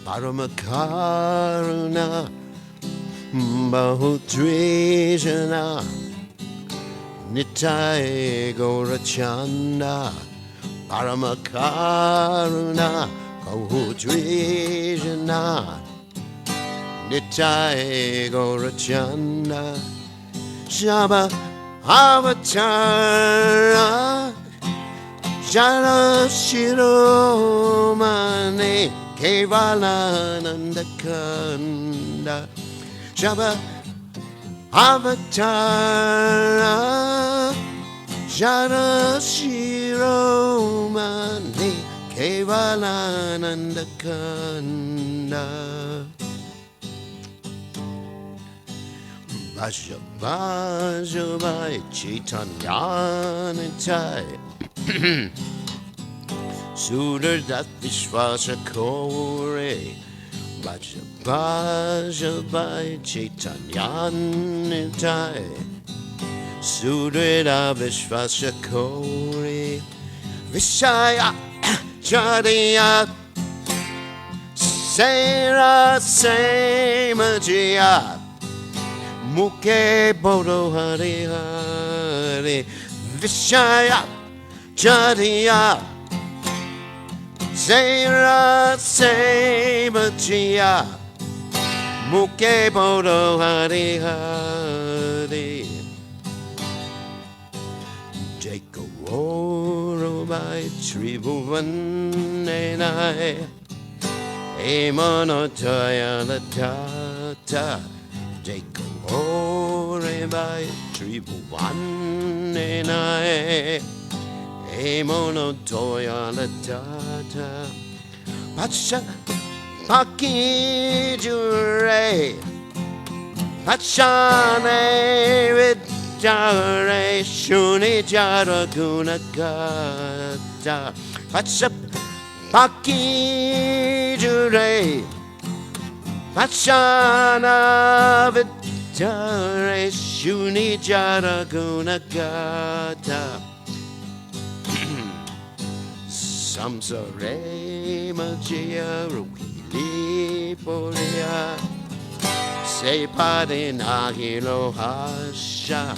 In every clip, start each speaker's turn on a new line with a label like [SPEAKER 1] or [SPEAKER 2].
[SPEAKER 1] Paramakaruna Bahudvijana Nitai Gaurachanda Paramakaruna Bahudvijana Nitai Gaurachanda Shaba Avatara Jara Shiromane Kevalananda Kanda Shaba Avatara Jara Shiromane Kevalananda Kanda Bhaja Bhaja Bhai Chaitanya Sudardat Vishvasa Kore Bhaja Bhaja Bhai Chaitanya Sudardat Vishvasa Kore Vishaya Chadiya Sera Semajiya Mukhe Bodo Hari Hari Vishaya Chadiya Sera Semajiya Mukhe Bodo Hari Hari Jacob Oro by Tribhuvanenai Emanotaya Latata Jacob Ore by Tribhuvanenai Emanotaya Latata Pacha Paki Jure Pachane Jare Shuni Jara Gunakata Pacha Paki Jure Pachana Vitare Shuni Jara Gunakata Samsare Majia Ruhili Poria Se Pade Nahilo Hasha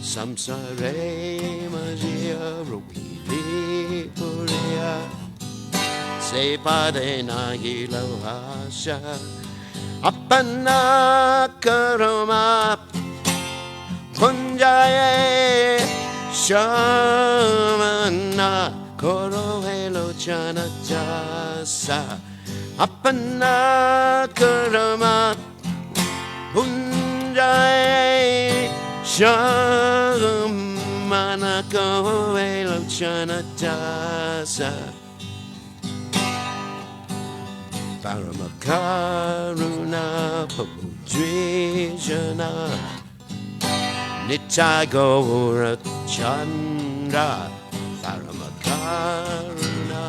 [SPEAKER 1] Samsare Majia Ruhili Poria Se Pade Nahilo Hasha Apana Karama Punjaye Shamana Koro Helo Chana Jasa Apana Karama Punjaye Shamana Koro Helo Chana Jasa Paramakaruna Pabudvijana Nitai Gaura Chandra Paramakaruna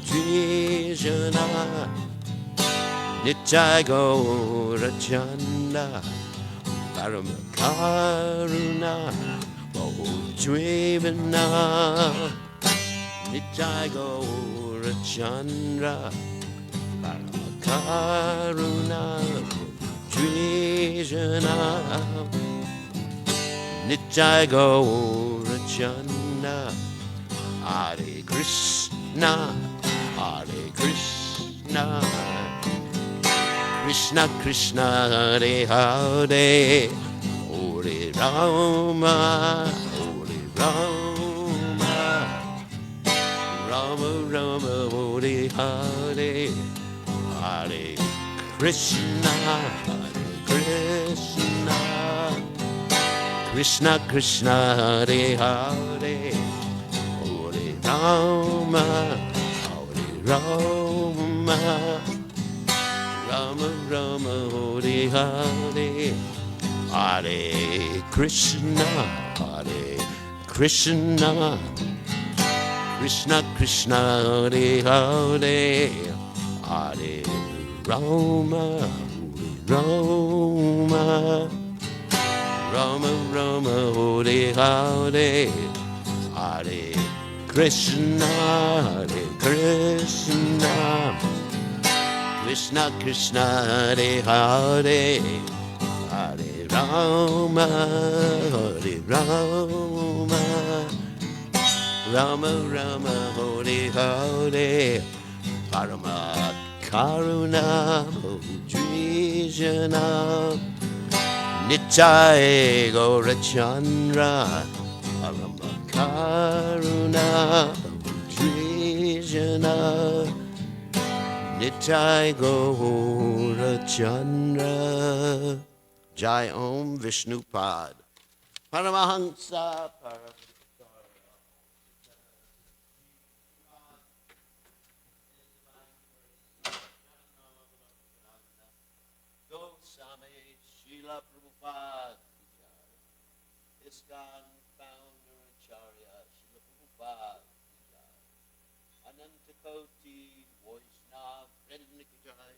[SPEAKER 1] Pabudvijana Nitai Gaura Chandra Paramakaruna Pabudvijana Nitai Gaura Chandra Karuna Dvijana Nitai Gaura Chanda Hare Krishna Hare Krishna Krishna Krishna Hare Hare Hare Rama Hare Rama Rama Rama Hare Hare Hare Krishna, Hare Krishna, Krishna Krishna, Hare Hare, Hare Rama, Hare Rama, Rama Rama, Hare Hare, Hare Krishna, Hare Krishna, Krishna Krishna, Hare Hare. Hare Rama, Rama, Rama Rama, Hare Hare, Hare Krishna, Hare Krishna, Krishna Krishna Hare Hare, Hare Rama Hare Rama, Rama Rama Hare Hare, Parama Karuna Dvijana, Nitai Gaurachandra, Parama Karuna Dvijana, Nitai Gaurachandra. Jai Om Vishnupad. Paramahansa Goswami Srila Prabhupada. ISKCON founder Acharya Srila Prabhupada. Ananta Koti Vaishnava Vrindanikajai.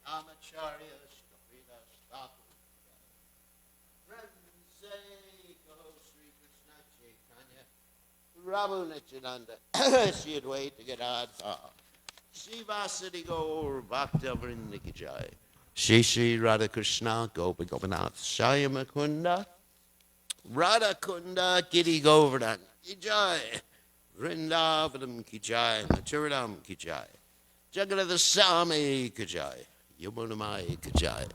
[SPEAKER 1] Amacharya Srila das Thakura. Friends say, go Sri Krishna Chaitanya. Prabhu Nityananda. She had wait to get on. Srivasati Gaur Bhakta Vrindikijai. Shri Shri Radha Krishna Gopa Gopinath Shayama Kunda. Radha Kunda Giri Govardhan Kijai. Vrindavanam Kijai. Maturidam Kijai. Jagannath Swami Kijai. Yamunamai Kijai.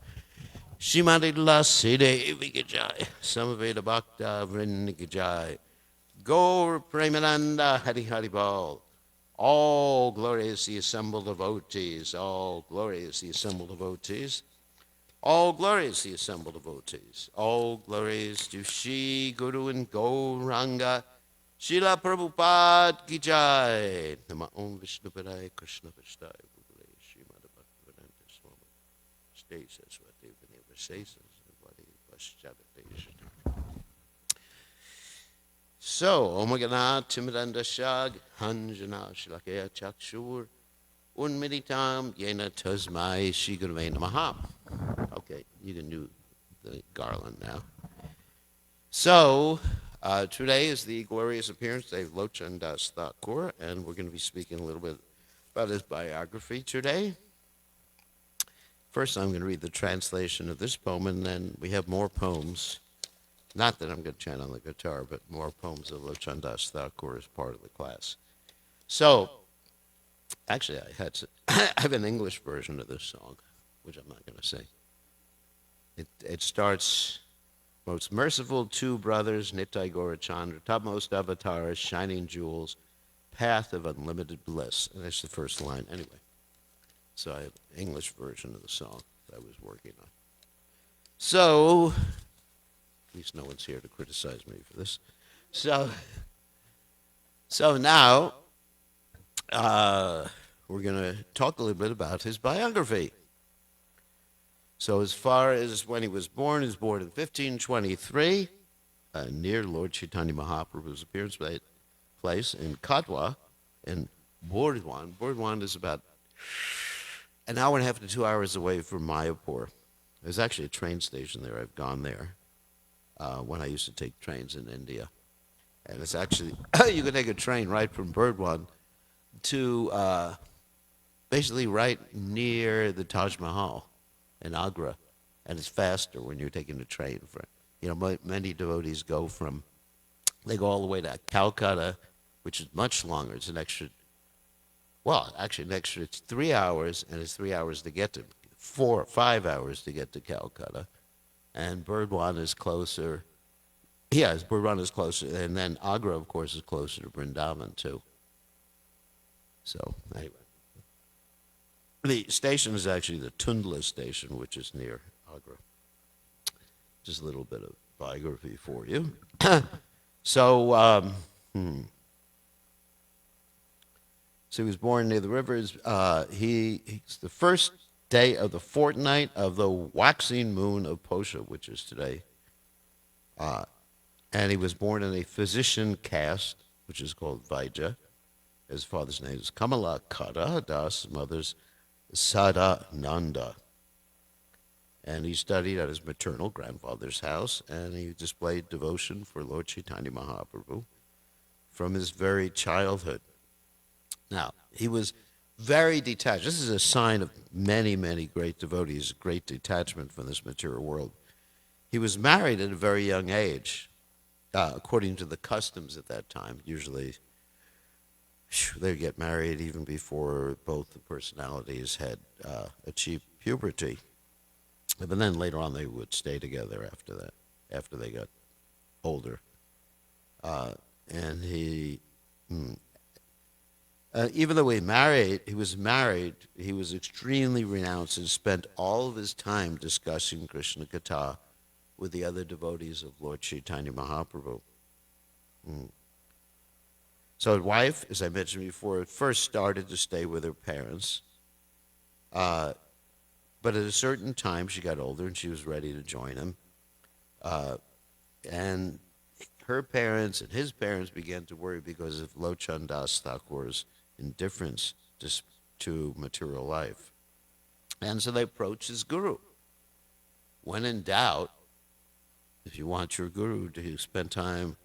[SPEAKER 1] Shrimati Lasi Devi Kijai. Samaveda Bhakta Vrindikijai. Gaur Premananda Hari Hari Bal. All glorious the assembled devotees, all glorious the assembled devotees, all glorious the assembled devotees, all glorious to Shri Guru and Gauranga, Srila Prabhupada Ki Jai. Nama Om Vishnupadaya Krishna Vastai Bhagavate Srimad Bhaktivedanta Swami Stay Saswati Vineva Sesas Vadi Vaschavate. So, Omagana Timidanda Shag, Hanjana Shlakaya Chakshur, Unmeditam Yena Tasmai Shigurve Namaha. Okay, you can do the garland now. So, today is the glorious appearance day of Locan das Thakura, and we're going to be speaking a little bit about his biography today. First, I'm going to read the translation of this poem, and then we have more poems. Not that I'm going to chant on the guitar, but more poems of Locan das Thakura as part of the class. So, actually, I have an English version of this song, which I'm not going to sing. It starts, most merciful two brothers, Nitai Gaurachandra, topmost avatars, shining jewels, path of unlimited bliss. And that's the first line anyway. So I have an English version of the song that I was working on. So, at least no one's here to criticize me for this. So now we're going to talk a little bit about his biography. So as far as when he was born in 1523 near Lord Chaitanya Mahaprabhu's appearance place in Katwa in Burdwan. Burdwan is about an hour and a half to 2 hours away from Mayapur. There's actually a train station there. I've gone there. When I used to take trains in India. And it's actually, you can take a train right from Burdwan to basically right near the Taj Mahal in Agra. And it's faster when you're taking a train. Many devotees they go all the way to Calcutta, which is much longer. It's an extra, it's 3 hours, and it's 3 hours to get to, 4 or 5 hours to get to Calcutta. And Burdwan is closer. Yes, Burdwan is closer. And then Agra, of course, is closer to Vrindavan, too. So, anyway. The station is actually the Tundla station, which is near Agra. Just a little bit of biography for you. So he was born near the rivers. He's the first day of the fortnight of the waxing moon of Posha, which is today. And he was born in a physician caste, which is called Vaidya. His father's name is Kamala Kara Das, mother's Sada Nanda. And he studied at his maternal grandfather's house, and he displayed devotion for Lord Chaitanya Mahaprabhu from his very childhood. Now, he was very detached. This is a sign of many, many great devotees, great detachment from this material world. He was married at a very young age, according to the customs at that time. Usually, they get married even before both the personalities had achieved puberty. But then later on, they would stay together after that, after they got older. And even though he was married, he was extremely renounced and spent all of his time discussing Krishna Katha with the other devotees of Lord Chaitanya Mahaprabhu. So his wife, as I mentioned before, at first started to stay with her parents. But at a certain time, she got older and she was ready to join him. And her parents and his parents began to worry because of Locan das Thakura's indifference to material life. And so they approached his guru. When in doubt, if you want your guru to spend time,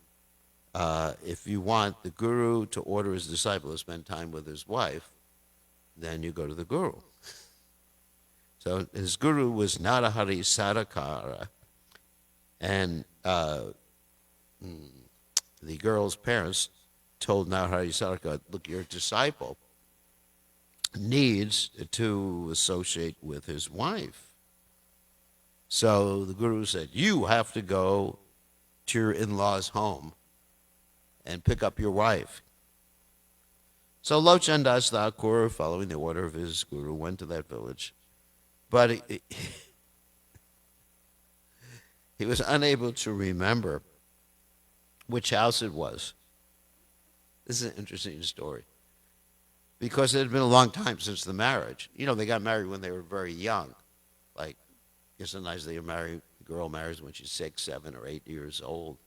[SPEAKER 1] if you want the guru to order his disciple to spend time with his wife, then you go to the guru. So his guru was Narahari Sarakara, and the girl's parents told Narahari Sarakara, look, your disciple needs to associate with his wife. So the guru said, you have to go to your in-laws' home and pick up your wife. So Locan das Thakura, following the order of his guru, went to that village. But he was unable to remember which house it was. This is an interesting story. Because it had been a long time since the marriage. You know, they got married when they were very young. Like, sometimes the girl marries when she's 6, 7, or 8 years old.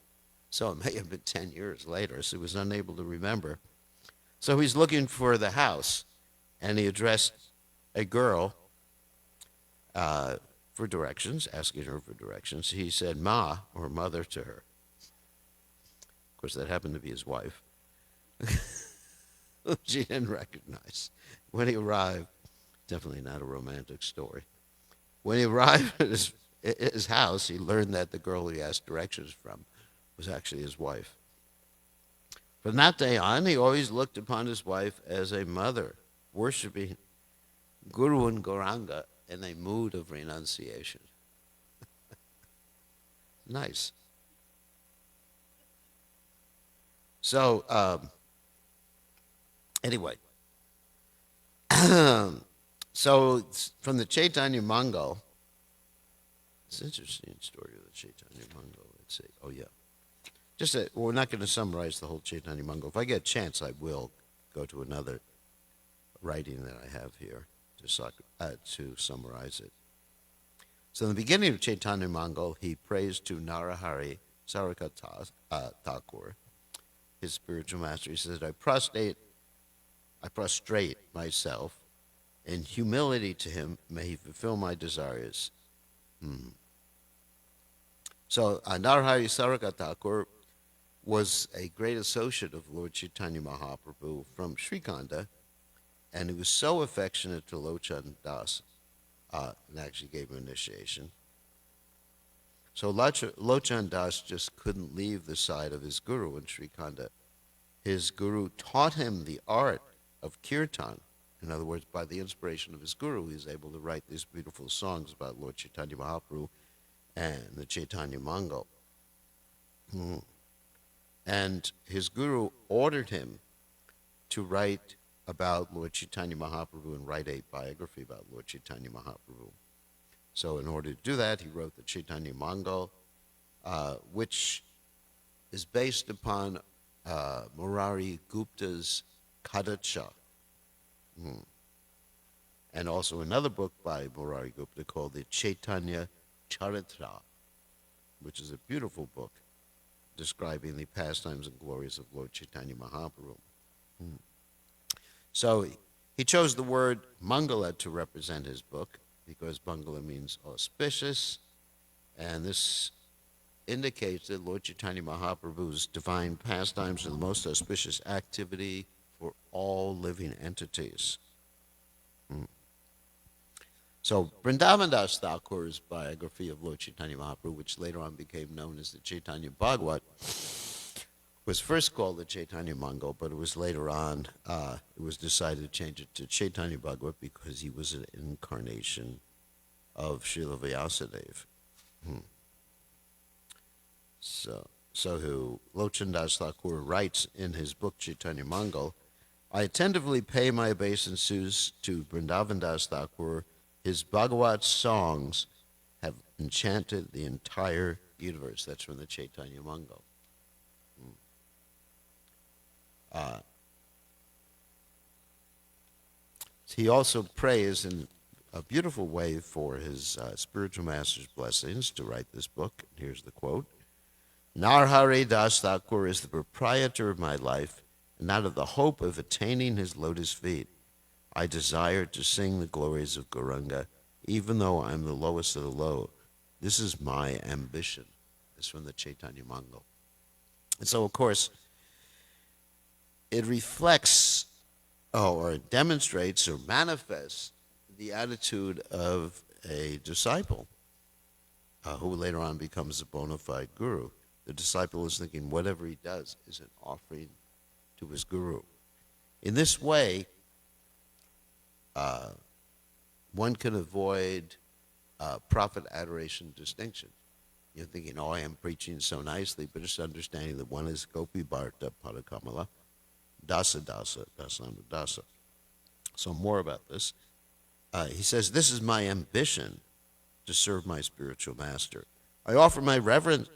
[SPEAKER 1] So it may have been 10 years later, so he was unable to remember. So he's looking for the house, and he addressed a girl for directions, asking her for directions. He said Ma, or mother, to her. Of course, that happened to be his wife. She didn't recognize. When he arrived, definitely not a romantic story. When he arrived at his house, he learned that the girl he asked directions from was actually his wife. From that day on, he always looked upon his wife as a mother, worshiping Guru and Gauranga in a mood of renunciation. Nice. So, anyway. So, from the Chaitanya Mangal, it's an interesting story of the Chaitanya Mangal. Let's see. Oh, yeah. We're not going to summarize the whole Chaitanya Mangal. If I get a chance, I will go to another writing that I have here to summarize it. So in the beginning of Chaitanya Mangal, he prays to Narahari Sarakata Thakur, his spiritual master. He says, I prostrate myself in humility to him. May he fulfill my desires. So Narahari Sarakata Thakur was a great associate of Lord Chaitanya Mahaprabhu from Srikanda, and he was so affectionate to Locan Das, and actually gave him initiation. So Locan Das just couldn't leave the side of his guru in Srikanda. His guru taught him the art of kirtan. In other words, by the inspiration of his guru, he was able to write these beautiful songs about Lord Chaitanya Mahaprabhu and the Chaitanya Mangal. And his guru ordered him to write about Lord Chaitanya Mahaprabhu and write a biography about Lord Chaitanya Mahaprabhu. So in order to do that, he wrote the Chaitanya Mangal, which is based upon Murari Gupta's Kadacha. And also another book by Murari Gupta called the Chaitanya Charitra, which is a beautiful book describing the pastimes and glories of Lord Chaitanya Mahaprabhu. So he chose the word Mangala to represent his book because Mangala means auspicious, and this indicates that Lord Chaitanya Mahaprabhu's divine pastimes are the most auspicious activity for all living entities. So Vrindavan das Thakura's biography of Lord Chaitanya Mahaprabhu, which later on became known as the Chaitanya Bhagavat, was first called the Chaitanya Mangal, but it was later on, it was decided to change it to Chaitanya Bhagavat because he was an incarnation of Srila Vyasadeva. So who Locan das Thakura writes in his book Chaitanya Mangal, I attentively pay my obeisances to Vrindavan das Thakura. His Bhagavat songs have enchanted the entire universe. That's from the Chaitanya Mangal. He also prays in a beautiful way for his spiritual master's blessings to write this book. Here's the quote. Narhari Das Thakur is the proprietor of my life, and out of the hope of attaining his lotus feet, I desire to sing the glories of Gauranga, even though I'm the lowest of the low. This is my ambition. It's from the Chaitanya Mangal. And so, of course, it reflects, or it demonstrates or manifests the attitude of a disciple who later on becomes a bona fide guru. The disciple is thinking whatever he does is an offering to his guru. In this way, one can avoid prophet adoration distinction. You're thinking, oh, I am preaching so nicely, but just understanding that one is Gopi Bharta Padakamala, Dasa Dasa, Dasana Dasa. So more about this. He says, this is my ambition to serve my spiritual master. I offer my reverencia,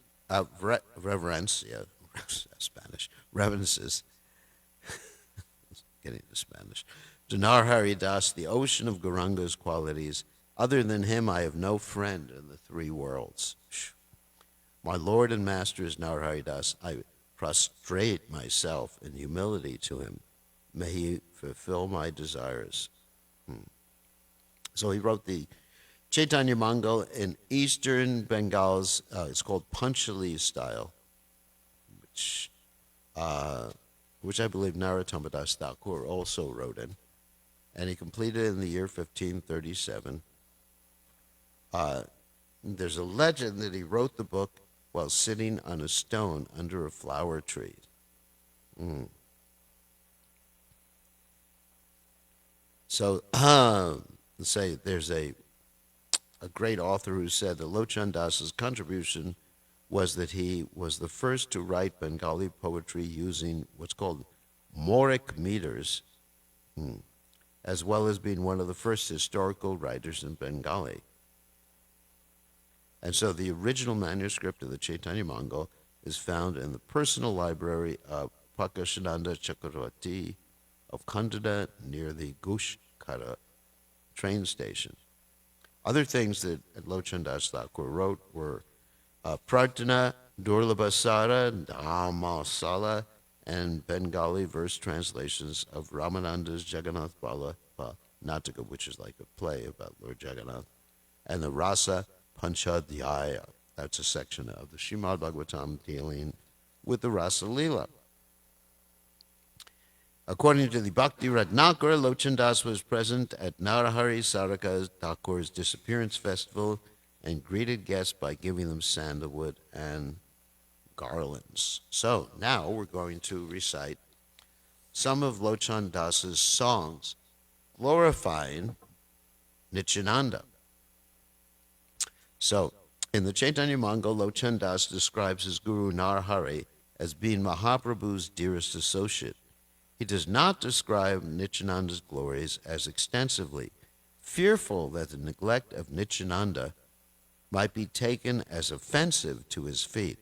[SPEAKER 1] Spanish, reverences, getting to Spanish, to Narhari Das, the ocean of Gauranga's qualities. Other than him, I have no friend in the three worlds. My Lord and Master is Narhari Das. I prostrate myself in humility to him. May he fulfill my desires. So he wrote the Chaitanya Mangal in Eastern Bengal's, it's called Panchali style, which I believe Narottama Das Thakur also wrote in. And he completed it in the year 1537. There's a legend that he wrote the book while sitting on a stone under a flower tree. So, let's say there's a great author who said that Locan Das's contribution was that he was the first to write Bengali poetry using what's called Mauric meters, as well as being one of the first historical writers in Bengali. And so the original manuscript of the Chaitanya Mangal is found in the personal library of Pakashananda Chakravarti of Kandada near the Gushkara train station. Other things that Locan das Thakur wrote were Prarthana, Durlabhasara, Dhammasala, and Bengali verse translations of Ramananda's Jagannath Bala Nataka, which is like a play about Lord Jagannath, and the Rasa Panchadhyaya. That's a section of the Srimad Bhagavatam dealing with the Rasa Leela. According to the Bhakti Ratnakara, Locan Das was present at Narahari Saraka Thakur's disappearance festival and greeted guests by giving them sandalwood and garlands. So now we're going to recite some of Locan Das's songs glorifying Nityananda. So in the Chaitanya Mangal, Locan Das describes his guru Narahari as being Mahaprabhu's dearest associate. He does not describe Nityananda's glories as extensively, fearful that the neglect of Nityananda might be taken as offensive to his feet.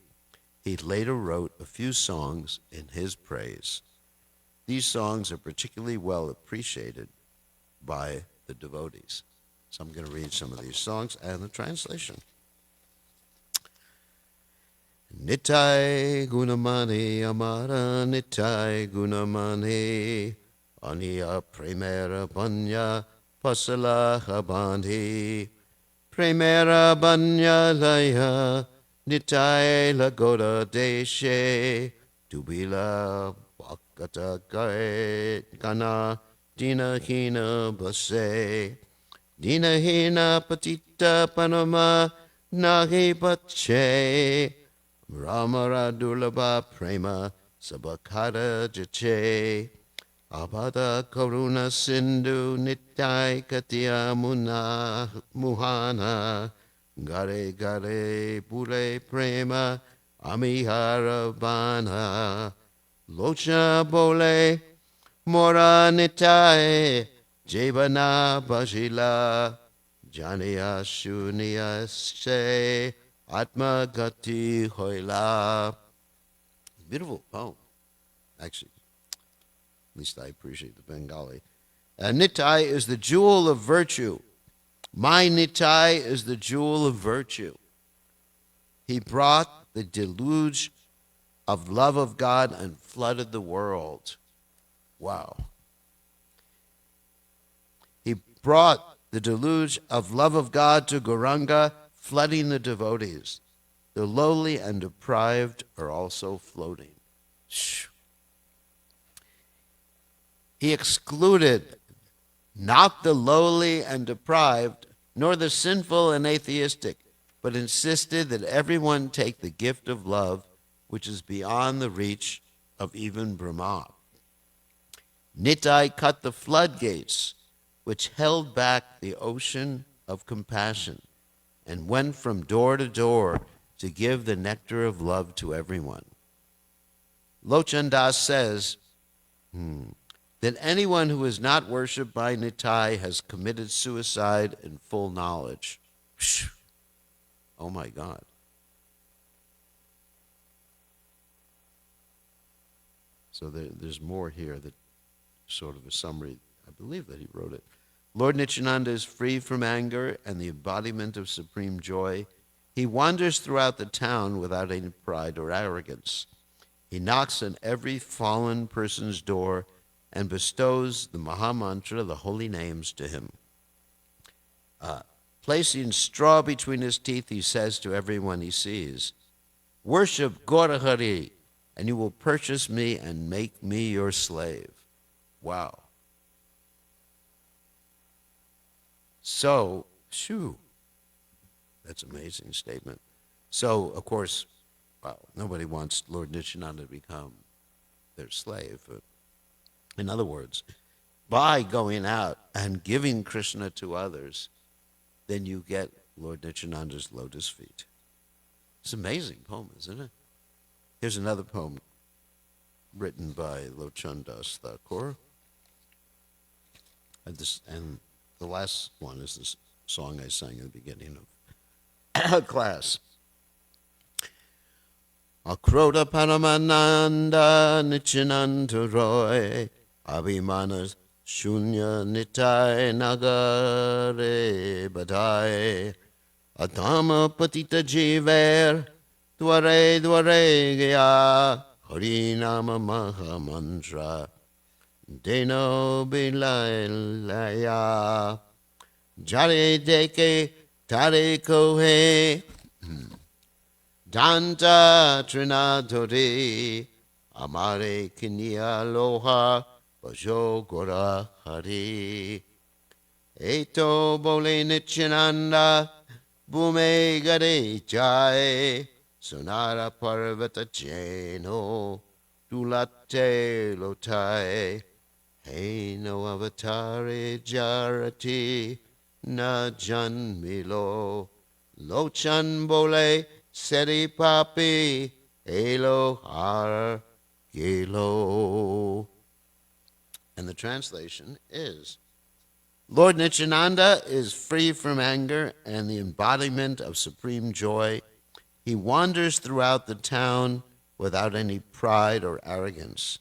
[SPEAKER 1] He later wrote a few songs in his praise. These songs are particularly well appreciated by the devotees. So I'm going to read some of these songs and the translation. Nitai Gunamani Amara Nitai Gunamani Aniya Premera Banya Pasalaha Bandhi Premera Banya Laya Nitai Lagoda Deshe Dubila Bakata Gana Dina Hina Base Dinahina patita panama nahi pache. Ramara durlaba prema sabakara jache. Abhada karuna sindhu nitai katya muhana. Gare gare pure prema amihara bana. Locha bole mora nitai jevana bajila. Janiya shuniya se atma gati hoila. Beautiful poem, actually. At least I appreciate the Bengali. Nitai is the jewel of virtue. My Nitai is the jewel of virtue. He brought the deluge of love of God and flooded the world. Wow. He brought the deluge of love of God to Gauranga, flooding the devotees. The lowly and deprived are also floating. He excluded not the lowly and deprived, nor the sinful and atheistic, but insisted that everyone take the gift of love, which is beyond the reach of even Brahma. Nitai cut the floodgates, which held back the ocean of compassion, and went from door to door to give the nectar of love to everyone. Locan das says that anyone who is not worshipped by Nitai has committed suicide in full knowledge. Oh my God. So there's more here, that sort of a summary. I believe that he wrote it. Lord Nityananda is free from anger and the embodiment of supreme joy. He wanders throughout the town without any pride or arrogance. He knocks on every fallen person's door and bestows the Maha Mantra, the holy names, to him. Placing straw between his teeth, he says to everyone he sees, "Worship Gaurahari, and you will purchase me and make me your slave." Wow. So, that's an amazing statement. So, of course, nobody wants Lord Nityananda to become their slave. But in other words, by going out and giving Krishna to others, then you get Lord Nityananda's lotus feet. It's an amazing poem, isn't it? Here's another poem written by Locan das Thakura. And the last one is this song I sang at the beginning of class. Akroda Paramananda Nityananda Roy Abhimanas Shunya Nitai Nagare Badai Adama Patita Jiver Dware Dware Gaya Harinama Maha Mantra Deno Bilalaya Jare Deke Tare Kohe Danta Trinadori Amare Kinya Loha Bajo Gora Hari Eto Bole Nityananda Bume Gare Jai Sonara Parvata Jeno Dulate Lotai Hey no Avatare Jarati Na Janmilo Lochan Bole Seri Papi Elo Har Gelo. And the translation is, Lord Nityananda is free from anger and the embodiment of supreme joy. He wanders throughout the town without any pride or arrogance.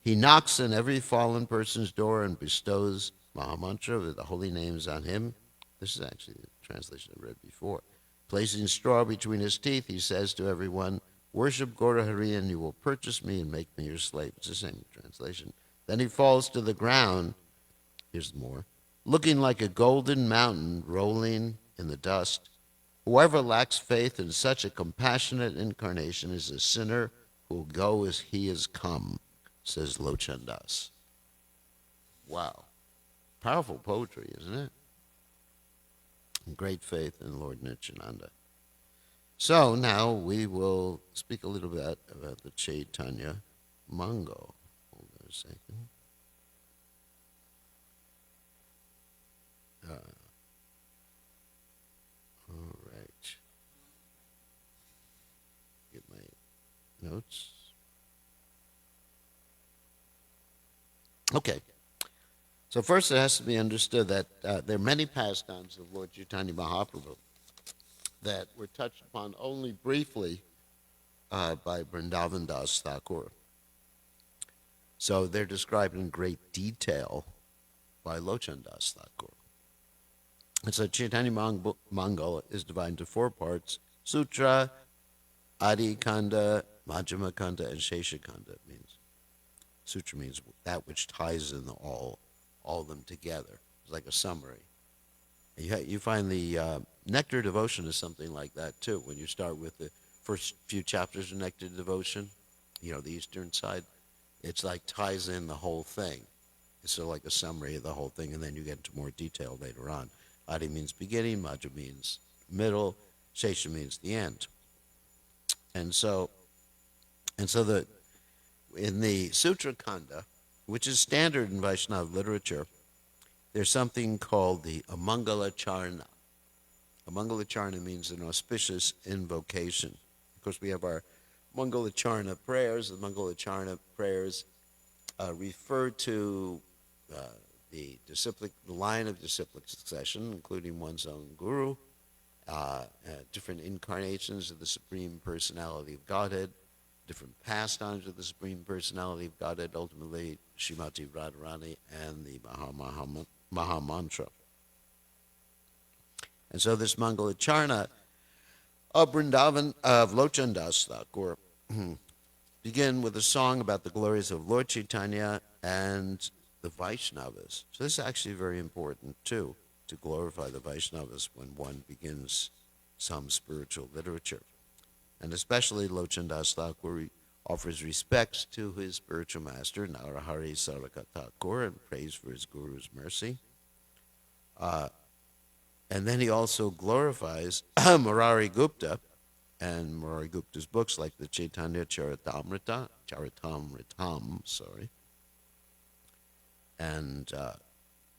[SPEAKER 1] He knocks on every fallen person's door and bestows Mahamantra with the holy names on him. This is actually the translation I read before. Placing straw between his teeth, he says to everyone, "Worship Gaurahari and you will purchase me and make me your slave." It's the same translation. Then he falls to the ground, here's more, looking like a golden mountain rolling in the dust. Whoever lacks faith in such a compassionate incarnation is a sinner who will go as he has come, says Locan das. Wow. Powerful poetry, isn't it? great faith in Lord Nityananda. So now we will speak a little bit about the Chaitanya Mangal. Hold on a second. All right. Get my notes. Okay. So first it has to be understood that there are many pastimes of Lord Chaitanya Mahaprabhu that were touched upon only briefly by Locan das Thakura. So they're described in great detail by Locan das Thakura. And so Chaitanya Mangal is divided into 4 parts: Sutra, Adi Kanda, Majjhima Kanda, and Shesha Kanda. It means Sutra means that which ties in all of them together. It's like a summary. And you find the Nectar Devotion is something like that too. When you start with the first few chapters of Nectar Devotion, the Eastern side, it's like ties in the whole thing. It's sort of like a summary of the whole thing, and then you get into more detail later on. Adi means beginning, Majjhima means middle, Shesha means the end. And so in the Sutra Kanda, which is standard in Vaishnava literature, there's something called the Amangalacharna. Amangalacharna means an auspicious invocation. Of course, we have our Mangalacharna prayers. The Mangalacharna prayers refer to the line of disciplic succession, including one's own guru, different incarnations of the Supreme Personality of Godhead, different pastimes of the Supreme Personality of Godhead, ultimately Srimati Radharani and the Mahamantra. And so this Mangalacharna of Vrindavan, of Locan das Thakura, begin with a song about the glories of Lord Chaitanya and the Vaishnavas. So this is actually very important too, to glorify the Vaishnavas when one begins some spiritual literature. And especially Locan das Thakura offers respects to his spiritual master, Narahari Saraka Thakur, and prays for his guru's mercy. And then he also glorifies Murari Gupta and Murari Gupta's books like the Chaitanya Charitamritam, And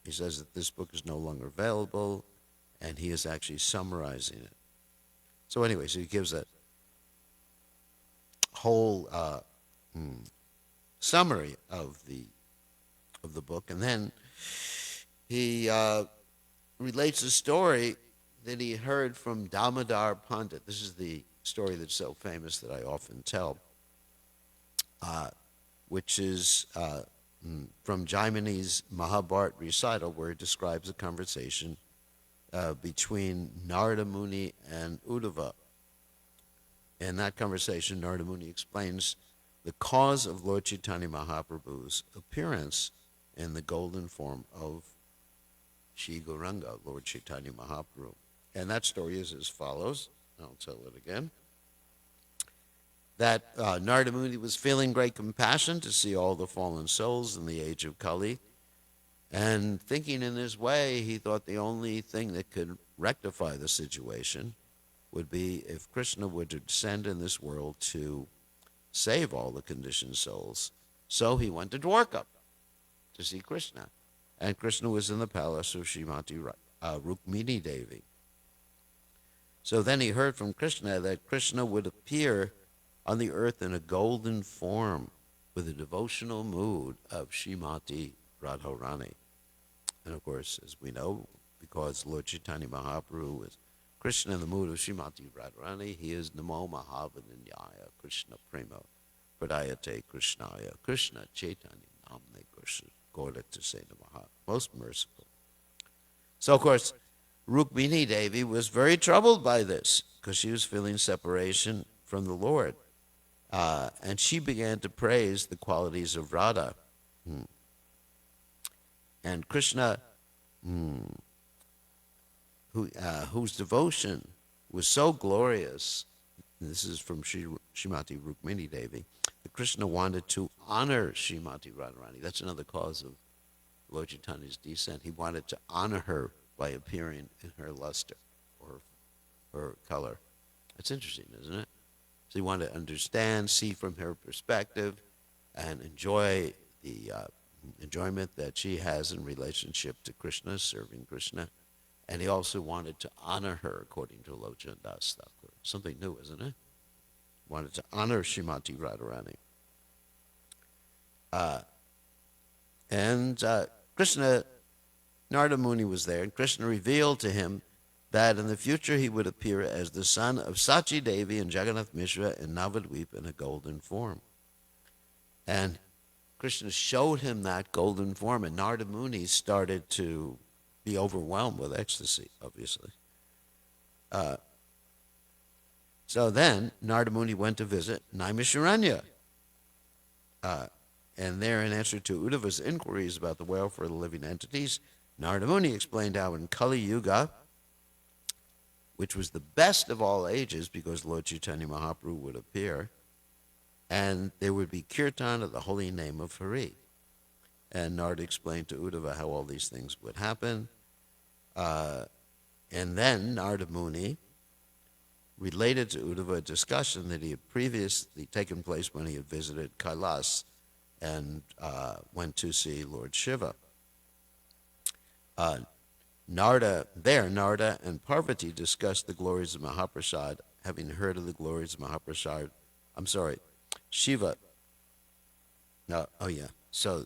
[SPEAKER 1] he says that this book is no longer available, and he is actually summarizing it. So anyway, so he gives that whole summary of the book, and then he relates a story that he heard from Damodar Pandit. This is the story that's so famous that I often tell, which is from Jaimini's Mahabharat recital, where it describes a conversation between Narada Muni and Uddhava. In that conversation, Narada Muni explains the cause of Lord Chaitanya Mahaprabhu's appearance in the golden form of Shri Gauranga, Lord Chaitanya Mahaprabhu. And that story is as follows. I'll tell it again. That Narada Muni was feeling great compassion to see all the fallen souls in the age of Kali. And thinking in this way, he thought the only thing that could rectify the situation would be if Krishna would descend in this world to save all the conditioned souls. So he went to Dwarka to see Krishna. And Krishna was in the palace of Srimati Rukmini Devi. So then he heard from Krishna that Krishna would appear on the earth in a golden form with a devotional mood of Srimati Radharani. And of course, as we know, because Lord Chaitanya Mahaprabhu is Krishna in the mood of Srimati Radharani, he is Namo Mahavananyaya Krishna Prema Pradayate Krishnaya Krishna Chaitanya Namne Krishna Gaurata Se Namaha, most merciful. So of course, Rukmini Devi was very troubled by this because she was feeling separation from the Lord. And she began to praise the qualities of Radha. And Krishna, whose devotion was so glorious, this is from Srimati Rukmini Devi, that Krishna wanted to honor Srimati Radharani. That's another cause of Lord Chaitanya's descent. He wanted to honor her by appearing in her luster or her color. That's interesting, isn't it? So you want to understand, see from her perspective, and enjoy the enjoyment that she has in relationship to Krishna, serving Krishna. And he also wanted to honor her, according to Locan das Thakura. Something new, isn't it? Wanted to honor Srimati Radharani. And Krishna, Narada Muni was there, and Krishna revealed to him that in the future he would appear as the son of Sachi Devi and Jagannath Mishra in Navadvip in a golden form. And Krishna showed him that golden form, and Narada Muni started to be overwhelmed with ecstasy, obviously. So then Narada Muni went to visit Naimisharanya. And there, in answer to Uddhava's inquiries about the welfare of the living entities, Narada Muni explained how in Kali Yuga, which was the best of all ages because Lord Chaitanya Mahaprabhu would appear, and there would be kirtan of the holy name of Hari. And Narada explained to Uddhava how all these things would happen. And then Narada Muni related to Uddhava a discussion that he had previously taken place when he had visited Kailas and went to see Lord Shiva. Narada and Parvati discussed the glories of Mahaprasad, having heard of the glories of Mahaprasad. Shiva. So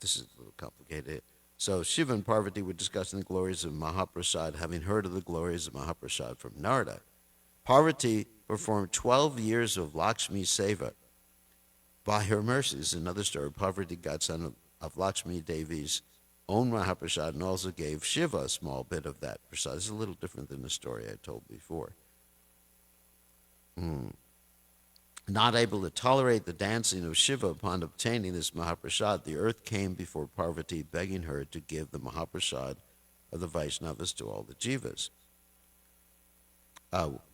[SPEAKER 1] this is a little complicated. So Shiva and Parvati were discussing the glories of Mahaprasad, having heard of the glories of Mahaprasad from Narada. Parvati performed 12 years of Lakshmi Seva. By her mercies, another story, Parvati got some of Lakshmi Devi's own Mahaprasad and also gave Shiva a small bit of that prasad. This is a little different than the story I told before. Not able to tolerate the dancing of Shiva upon obtaining this Mahaprasad, the earth came before Parvati, begging her to give the Mahaprasad of the Vaishnavas to all the jivas.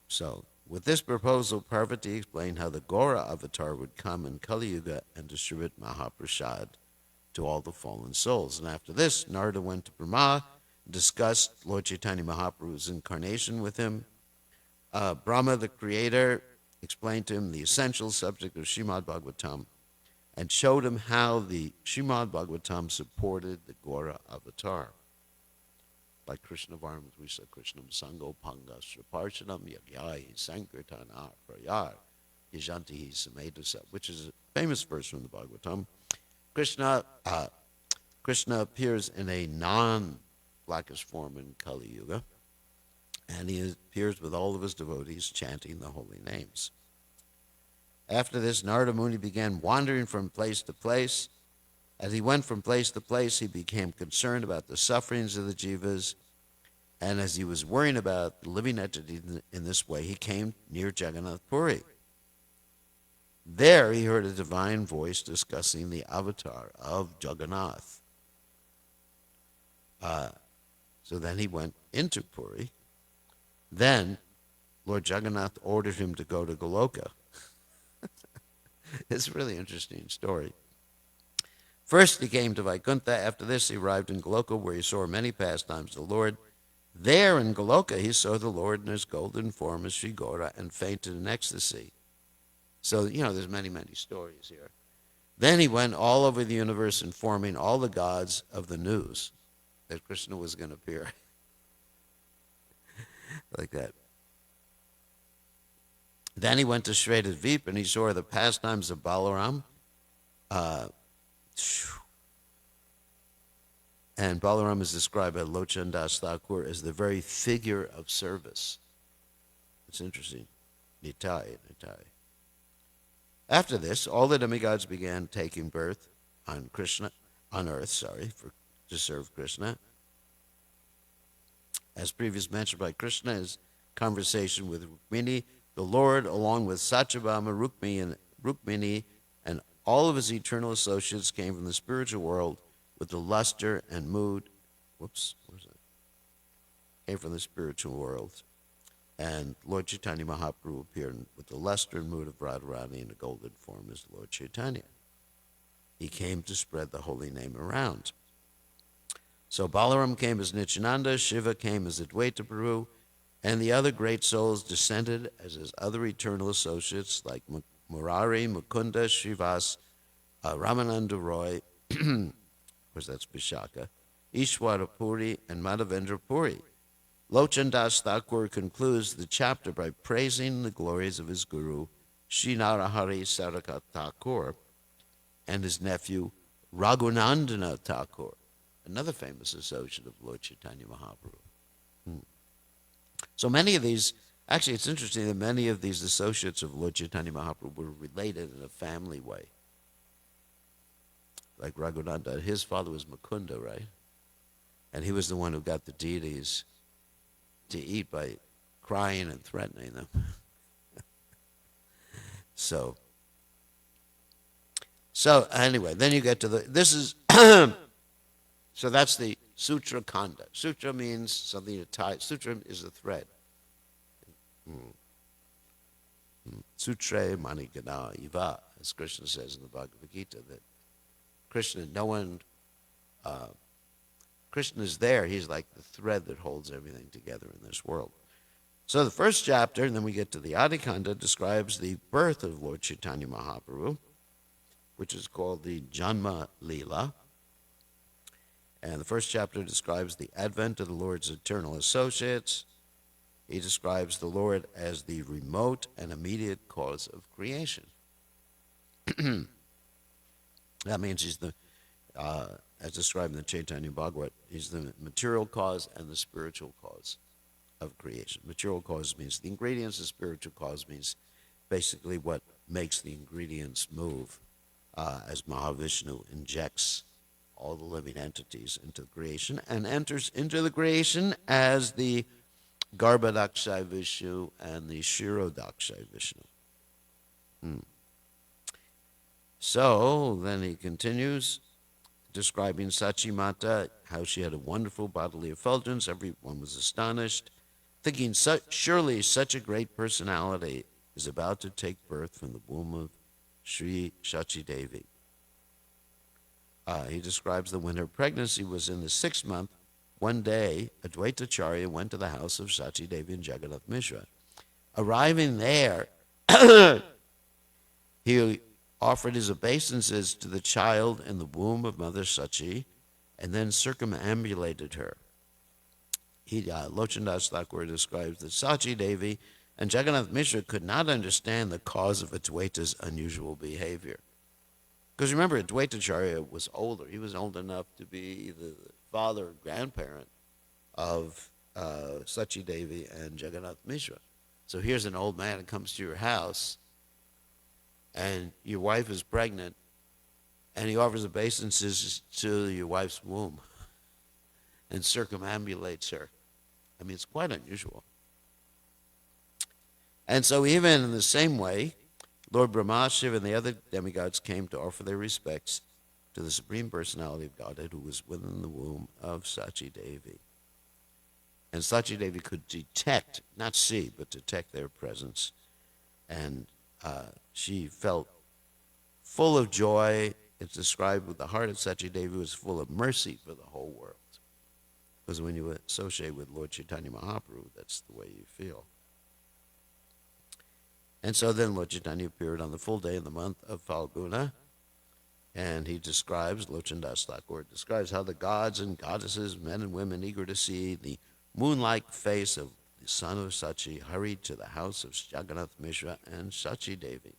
[SPEAKER 1] So, with this proposal, Parvati explained how the Gora avatar would come in Kali Yuga and distribute Mahaprasad to all the fallen souls. And after this, Narada went to Brahma and discussed Lord Chaitanya Mahaprabhu's incarnation with him. Brahma, the creator, explained to him the essential subject of Srimad Bhagavatam and showed him how the Srimad Bhagavatam supported the Gora avatar. Like Krishna Varmas, we said Krishnam Sango Panga Sriparshanam Yagyai Sankirtana Prayar Yajanti Samedasa, which is a famous verse from the Bhagavatam. Krishna appears in a non-blackish form in Kali Yuga, and he appears with all of his devotees chanting the holy names. After this, Narada Muni began wandering from place to place. As he went from place to place, he became concerned about the sufferings of the jivas, and as he was worrying about the living entity in this way, he came near Jagannath Puri. There he heard a divine voice discussing the avatar of Jagannath. So then he went into Puri. Then Lord Jagannath ordered him to go to Goloka. It's a really interesting story. First he came to Vaikuntha. After this he arrived in Goloka, where he saw many pastimes of the Lord. There in Goloka he saw the Lord in his golden form as Sri Gora and fainted in ecstasy. So, there's many, many stories here. Then he went all over the universe informing all the gods of the news that Krishna was going to appear. Like that. Then he went to Shredadvip and he saw the pastimes of Balaram. And Balaram is described by Locan das Thakura as the very figure of service. It's interesting. Nitai. After this, all the demigods began taking birth on earth, to serve Krishna. As previously mentioned by Krishna, his conversation with Rukmini, the Lord, along with Satyabhama, Rukmini, and all of his eternal associates came from the spiritual world with the luster and mood. Came from the spiritual world. And Lord Chaitanya Mahaprabhu appeared with the luster and mood of Radharani in a golden form as Lord Chaitanya. He came to spread the holy name around. So Balaram came as Nityananda, Shiva came as Advaita Prabhu, and the other great souls descended as his other eternal associates like Murari, Mukunda, Srivas, Ramananda Roy, of course that's Vishaka, Ishwara Puri, and Madhavendra Puri. Locan das Thakura concludes the chapter by praising the glories of his guru, Sri Narahari Saraka Thakur, and his nephew, Raghunandana Thakur, another famous associate of Lord Chaitanya Mahaprabhu. So many of these, actually it's interesting that many of these associates of Lord Chaitanya Mahaprabhu were related in a family way. Like Raghunanda, his father was Mukunda, right? And he was the one who got the deities to eat by crying and threatening them. So anyway, then you get to this is, so that's the Sutra Kanda. Sutra means something to tie. Sutra is a thread. Sutre Manigana Iva, as Krishna says in the Bhagavad Gita, that Krishna, Krishna is there. He's like the thread that holds everything together in this world. So the first chapter, and then we get to the Adikanda, describes the birth of Lord Chaitanya Mahaprabhu, which is called the Janma Leela. And the first chapter describes the advent of the Lord's eternal associates. He describes the Lord as the remote and immediate cause of creation. That means he's the, as described in the Chaitanya Bhagavat, he's the material cause and the spiritual cause of creation. Material cause means the ingredients, the spiritual cause means basically what makes the ingredients move, as Mahavishnu injects all the living entities into creation and enters into the creation as the Garbhadakshay Vishnu and the Shirodakshay Vishnu. So then he continues describing Sachi Mata, how she had a wonderful bodily effulgence. Everyone was astonished, thinking surely such a great personality is about to take birth from the womb of Sri Shachi Devi. He describes that when her pregnancy was in the 6th month, one day Advaitacharya went to the house of Shachi Devi and Jagannath Mishra. Arriving there, he offered his obeisances to the child in the womb of Mother Sachi, and then circumambulated her. Locan das Thakura describes that Sachi Devi and Jagannath Mishra could not understand the cause of Advaita's unusual behavior. Because remember, Advaitacharya was older. He was old enough to be the father or grandparent of Sachi Devi and Jagannath Mishra. So here's an old man who comes to your house, and your wife is pregnant, and he offers obeisances to your wife's womb and circumambulates her. I mean, it's quite unusual. And so even in the same way, Lord Brahma, Shiva, and the other demigods came to offer their respects to the Supreme Personality of Godhead who was within the womb of Sachi Devi. And Sachi Devi could detect, not see, but detect their presence. And she felt full of joy. It's described with the heart of Sachi Devi was full of mercy for the whole world. Because when you associate with Lord Chaitanya Mahaprabhu, that's the way you feel. And so then Lord Chaitanya appeared on the full day in the month of Falguna, and he describes, Locan das Thakura describes how the gods and goddesses, men and women eager to see the moon-like face of the son of Sachi hurried to the house of Jagannath Mishra and Sachi Devi.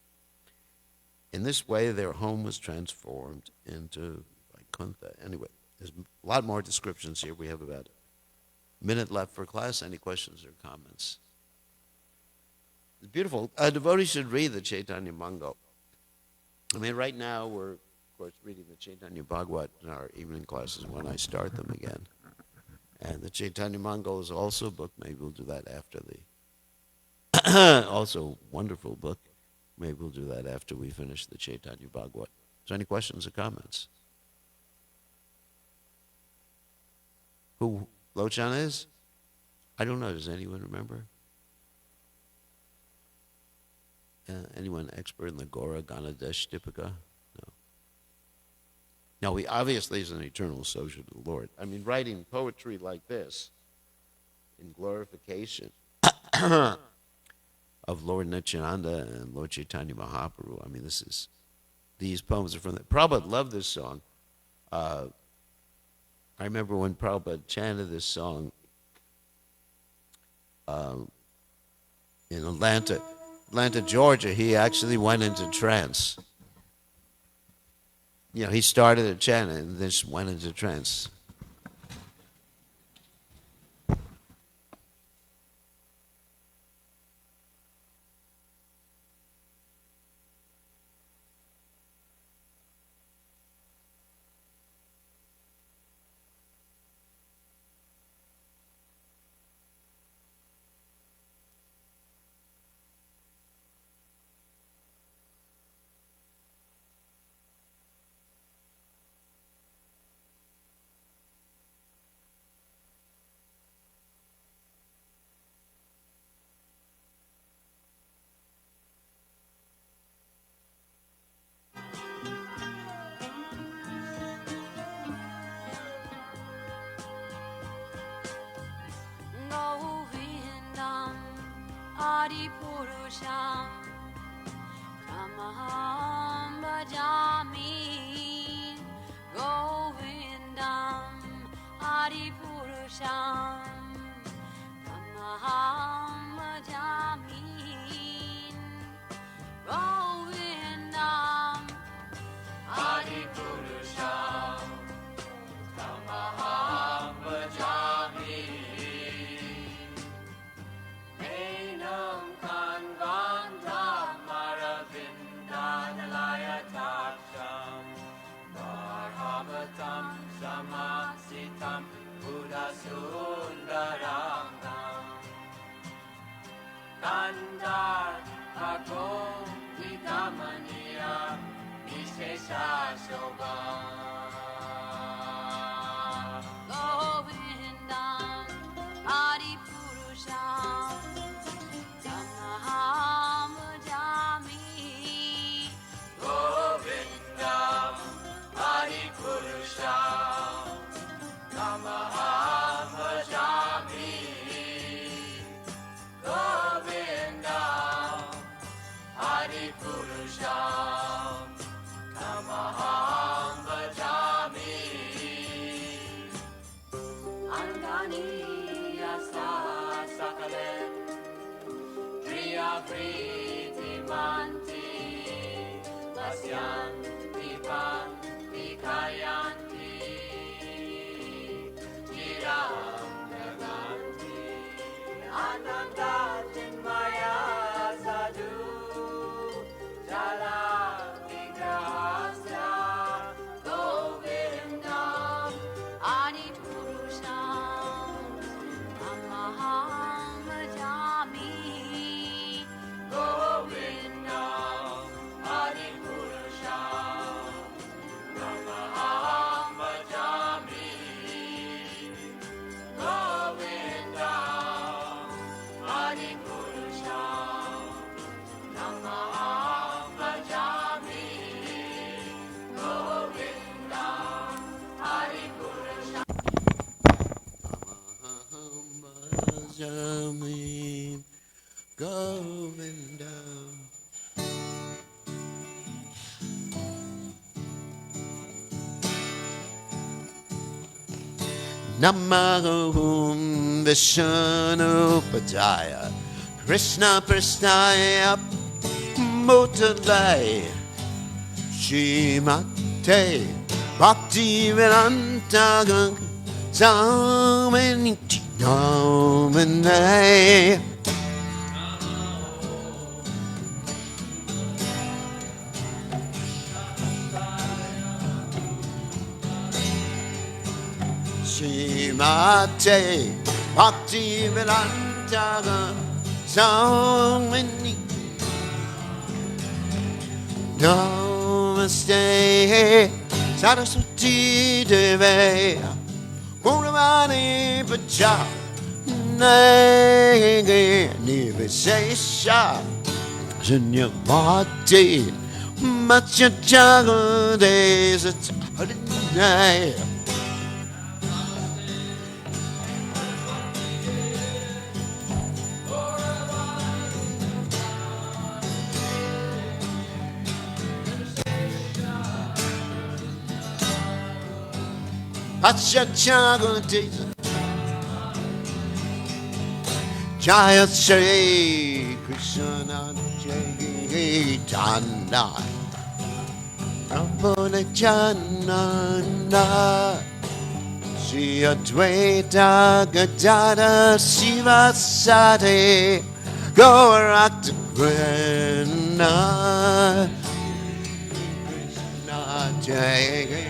[SPEAKER 1] In this way, their home was transformed into Vaikuntha. Anyway, there's a lot more descriptions here. We have about a minute left for class. Any questions or comments? It's beautiful. A devotee should read the Chaitanya Mangal. I mean, right now we're, of course, reading the Chaitanya Bhagavat in our evening classes when I start them again. And the Chaitanya Mangal is also a book. Maybe we'll do that after the... also a wonderful book. Maybe we'll do that after we finish the Chaitanya Bhagavat. So any questions or comments? Who Lochan is? I don't know. Does anyone remember? Anyone expert in the Gora Ganadesh Tipika? No. Now, he obviously is an eternal associate of the Lord. I mean, writing poetry like this in glorification of Lord Nityananda and Lord Chaitanya Mahaprabhu. I mean, these poems are from the... Prabhupada loved this song. I remember when Prabhupada chanted this song in Atlanta, Georgia, he actually went into trance. You know, he started a chant and then went into trance.
[SPEAKER 2] Govindam Adipurusham Tamaham Bhajami Govindam Adipurusham Tamaham Bhajami Govindam Adipurusham Tamaham Bhajami Enam Kanvandam Maravindadalaya Taksham Varhavatam Samasitam Buddhasundaranam Kandar Bhagom Vidamaniya Vishesha Shobham Govindam Adipurusham Tamaham Bhajami Govindam Adipurusham Tamaham Bhajami Govindam Adipurusham Tamaham Bhajami Angani Yasa Sakale Priya Priti Manti Vasyanti Panti Kayanti Chiram Naganti Ananda Chinmaya Sadhu Jala Vigrahasya Govindam Adipurusham Tamaham Bhajami Govindam Adipurusham Tamaham Bhajami Govindam Adipurusham Tamaham Bhajami Govindam Adipurusham
[SPEAKER 1] Bhajami Govinda. Namahum Vishnu Pajaya Krishna Prasnaya Mutale Shrimate Bhakti Vedanta Samaniti Namane Shrimate Bhakti Vedanta Samani Namaste Saraswati Deve Gauravani Pacha Nivesesha Janyamati 마차차고대에서 어린날 마차차고대에서 Jaya Sri Krishna Chaitanya Prabhu Nityananda Shri Advaita Gadada Sivasati Gaurakta Krishna Chaitanya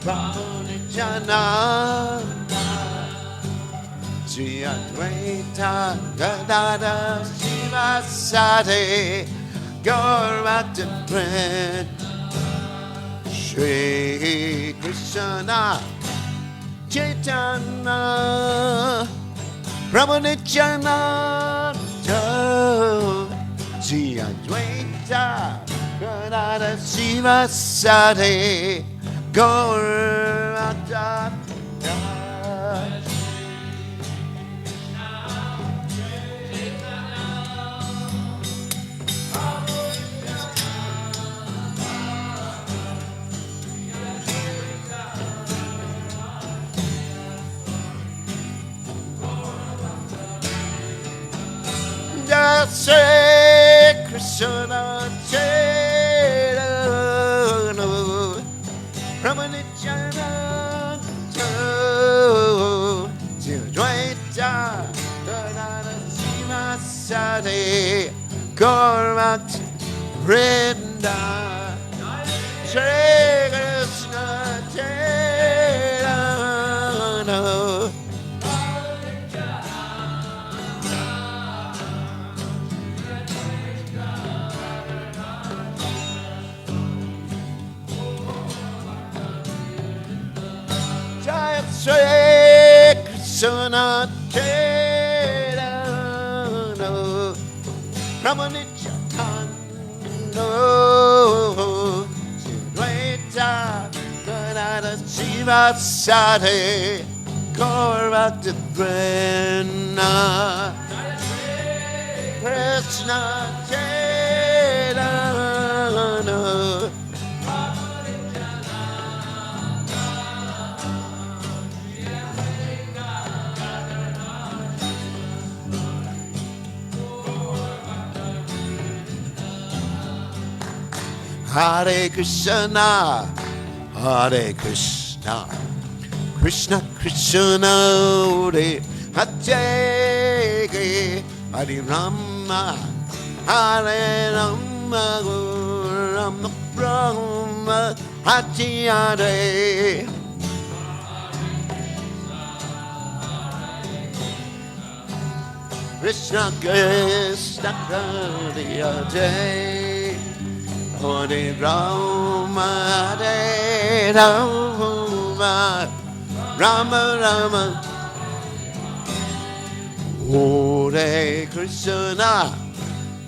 [SPEAKER 1] Prabhu Nityananda Shri Advaita Gadada Sivasati Gaurakta Shri Krishna Chaitanya Prabhu Nityananda Shri Advaita Gadada Sivasati Gaurakta Say Krishna Chaitanya Prabhu Nityananda Advaita Gadada Sivasati Gaurakta Vrinda Shri Krishna Chaitanya Shri Krishna Chaitanya Prabhu Nityananda Advaita Gadada Sivasati Gaurakta Vrinda Krishna Chaitanya Hare Krishna, Hare Krishna, Krishna Krishna, Hare Hare, Hare Rama, Hare Rama, Rama Brahma, Hare Hare. Krishna Krishna, Hare Hare. Hare Rama, Hare Rama, Rama Rama, Hare Krishna,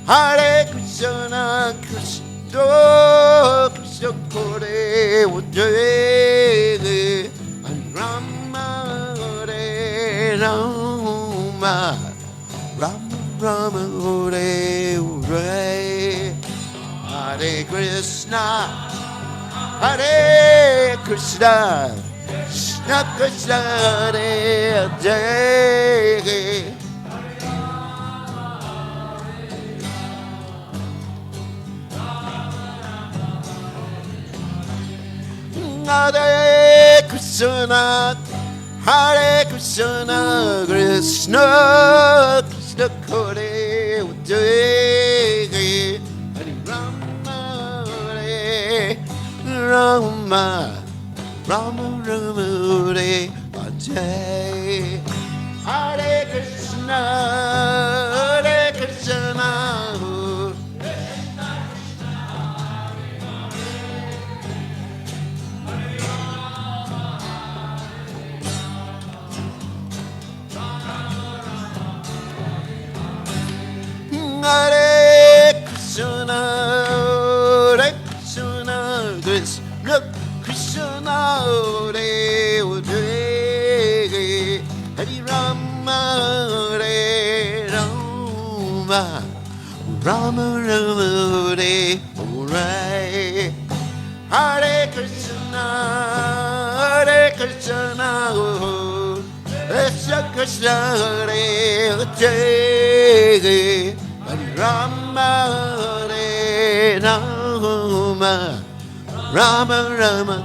[SPEAKER 1] Hare Krishna, Krishna Krishna, Hare Hare, Rama Hare Rama, Rama Rama, Hare Hare. Hare Krishna, Hare Krishna, Krishna Krishna, Hare Hare. Hare Krishna, Hare Krishna, Krishna Krishna, Hare Hare. Rama, Rama Rama, Hare Hare. Hare Krishna, Hare Krishna, Hare Krishna, Hare Krishna, Krishna Krishna, Hare Hare, Hare Rama, Hare Rama, Rama Rama, Hare Hare, Hare Krishna, Hare Krishna, Krishna Krishna, Hare Hare, Hare Rama, Hare Rama, Rama Rama,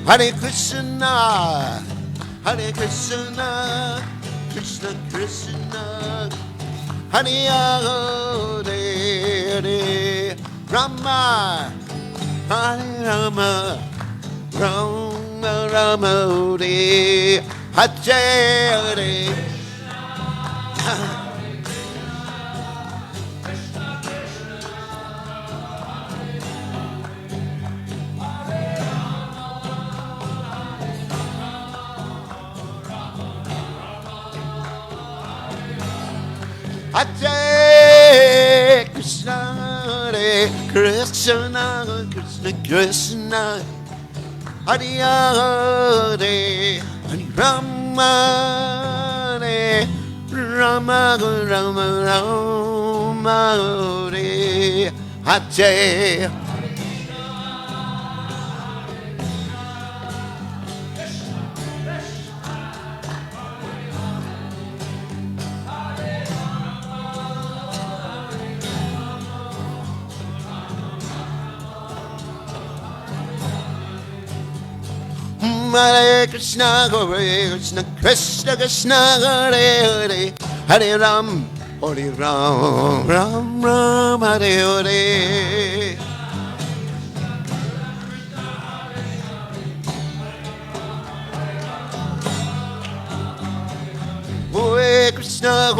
[SPEAKER 1] Hare Krishna, Hare Krishna, Krishna Krishna, Hare Hare, Hare Rama, Hare Rama, Rama Rama, Hare Hare. Hare Krishna, Hare Krishna, Krishna Krishna, Hare Hare, Hare Rama, Hare Rama, Rama Rama, Hare Hare. Hare Krishna, Hare Krishna, Krishna Krishna, Hare Hare, Hare Ram, Hare Ram, Ram Ram, Hare Hare. Hare Krishna,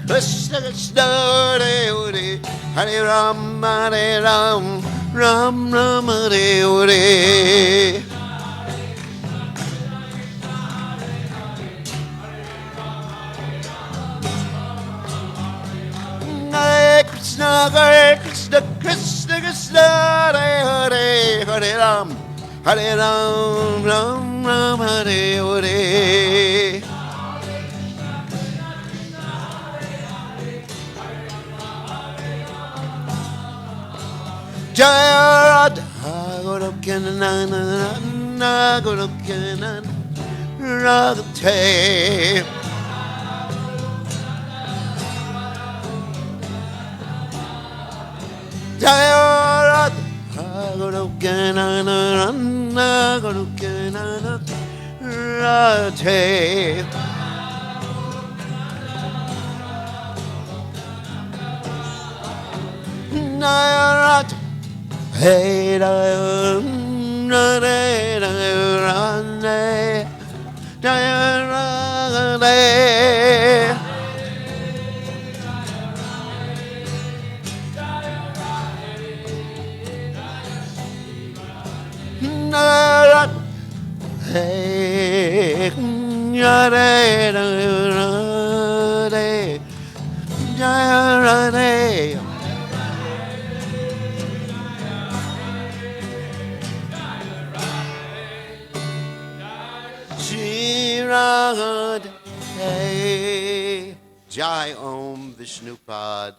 [SPEAKER 1] Krishna Krishna, Hare Hare, Hare Ram, Ram Ram, Hare Hare. Hare Krishna, Krishna Krishna, Hare Hare, Hare Ram, Ram Ram, Hare Hare. Jaya Radha Golokanana, Golokanana, Radha. Jaya Radha Golokanana, Golokanana, Radha. Jaya Radha, hey Radha, Jaya Radha. Hey, Jai Om Vishnupad.